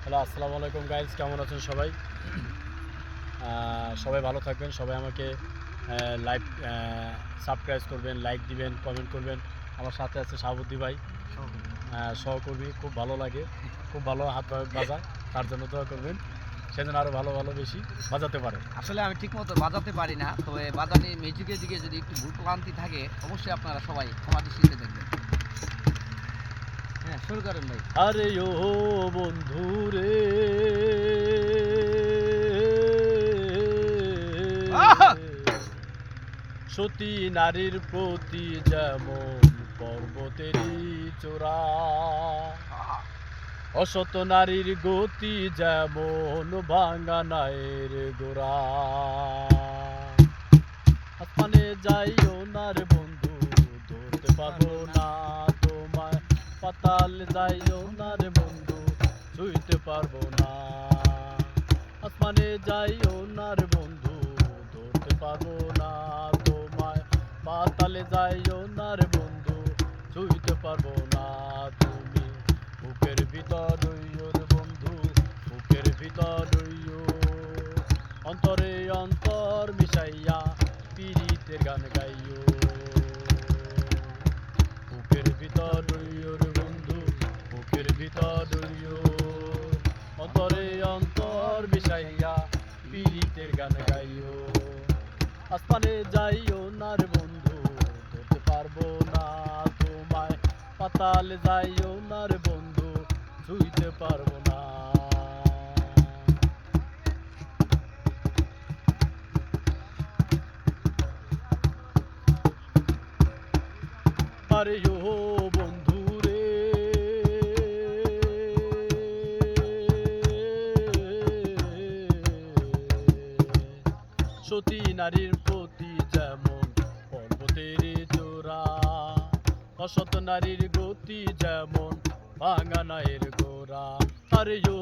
Hello, আসসালামু আলাইকুম guys, কেমন আছেন সবাই? সবাই ভালো থাকবেন। সবাই আমাকে লাইভ সাবস্ক্রাইব করবেন, লাইক দিবেন, কমেন্ট করবেন। আমার সাথে আছে শাহাবুদ্দি ভাই, সহকর্মী। খুব ভালো লাগে, খুব ভালো হাত বাজায়। তার জন্য দোয়া করবেন, সেজন্য আরও ভালো ভালো বেশি বাজাতে পারে। আসলে আমি ঠিকমতো বাজাতে পারি না, তবে বাজানে মিউজিকের দিকে যদি একটু ভুল ক্লান্তি থাকে অবশ্যই আপনারা সবাই ক্ষমা দৃষ্টিতে দেখবেন। হ্যাঁ, শুরু করেন ভাই। আরে ও বন্ধু রে, সতী নারীর প্রতি যেমন পর্বতেরই চূড়া, অসত নারীর গতি যেমন ভাঙা নায়ের গোড়া। আসমানে যাইও না রে বন্ধু, ধরতে পারবো না তোমায়। পাতাল যাইও না রে বন্ধু, ছুঁইতে পারবো না। আসমানে যাইও না রে বন্ধু, ধরতে পারবো না তোমায়। পাতালে যাইও না রে বন্ধু, ছুঁইতে পারবো না। তুমি বুকের ভিতর রইও রে বন্ধু, বুকের ভিতর রইও। অন্তরে অন্তর মিশাইয়া পীড়িতের গান গাইও। বুকের ভিতর রইও রে বন্ধু, বুকের ভিতর রইও। অন্তরে অন্তর মিশাইয়া পীড়িতের গান গাইও। আসমানে যাইও না রে বন্ধু, ধরতে পারবো না তোমায়। পাতালে যাইও না রে বন্ধু, ছুঁইতে পারবো না। আরে ও বন্ধু রে, সতী নারীর প্রতি যেমন পর্বতের চূড়া, অসত নারীর গতি যেমন ভাঙা নায়ের গোড়া। আরে ও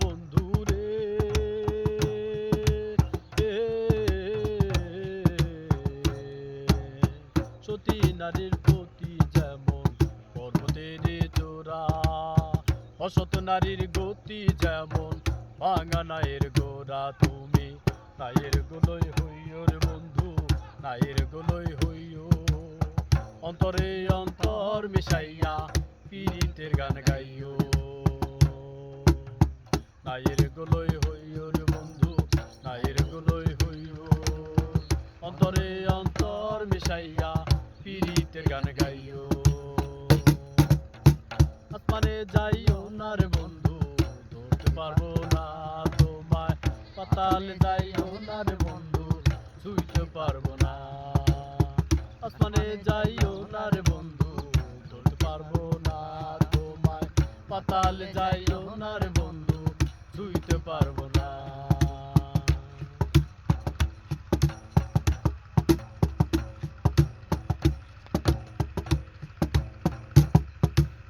বন্ধু রে, সতী নারীর প্রতি যেমন পর্বতের চূড়া, অসত নারীর গতি যেমন ভাঙা নায়ের গোড়া। তুমি নায়ের গোলই হইও রে বন্ধু, নায়ের গোলই হইও। অন্তরে অন্তর মিশাইয়া পীড়িতের গান গাইও। নায়ের গোলই হইও রে বন্ধু, নায়ের গোলই হইও। অন্তরে অন্তর মিশাইয়া পীড়িতের গান গাইও। আসমানে যাইও না রে বন্ধু, ধরতে পারবো না তোমায়। পাতালে যাইও না রে বন্ধু, ছুঁইতে পারবো না। আসমানে যাইও না রে বন্ধু, ধরতে পারবো না তোমায়। পাতালে যাইও না রে বন্ধু, ছুঁইতে পারবো না।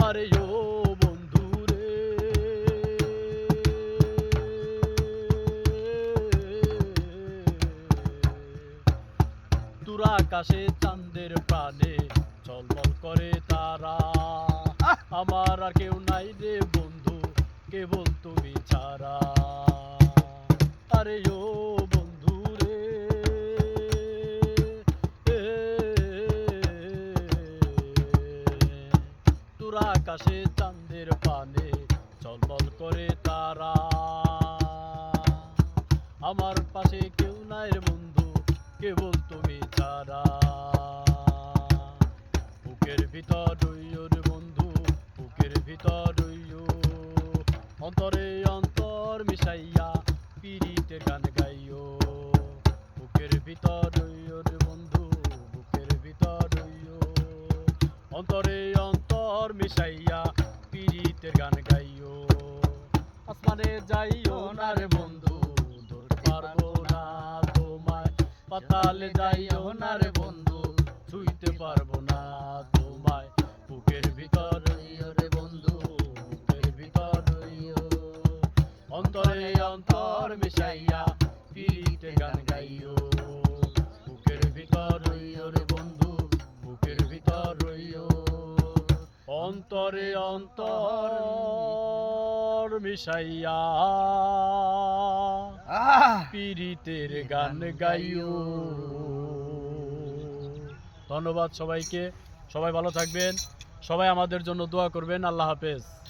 আরে ও বন্ধু রে, দূর আকাশে চাঁদের প্রাণে ঝলমল করে তারা। আমার আর কেউ নাই রে বন্ধু, কেবল তুমি ছাড়া। আরে ও বন্ধু রে, দূর আকাশে চাঁদের পানে ঝলমল করে তারা। আমার পাশে কেউ নাই রে বন্ধু, কেবল তুমি ছাড়া। বুকের ভিতর রইও রে বন্ধু, বুকের ভিতর রইও। অন্তরে অন্তর মিশাইয়া পীড়িতের গান গাইও। বুকের ভিতর রইও রে বন্ধু, বুকের ভিতর রইও। অন্তরে অন্তর মিশাইয়া পীড়িতের গান গাইও। আসমানে যাইও না রে বন্ধু, ধরতে পারবো না তোমায়। পাতালে যাইও না রে বন্ধু, ছুঁইতে পারবো না তোমায়। বুকের ভিতর রইও রে বন্ধু, বুকের ভিতর রইও। অন্তরে অন্তর মিশাইয়া পীড়িতের গান গাইও। বুকের ভিতর রইও রে বন্ধু, বুকের ভিতর রইও। অন্তরে অন্তর মিশাইয়া আহ! পীড়িতের গান গাইও। ধন্যবাদ সবাইকে, সবাই ভালো থাকবেন, সবাই আমাদের জন্য দোয়া করবেন। আল্লাহ হাফেজ।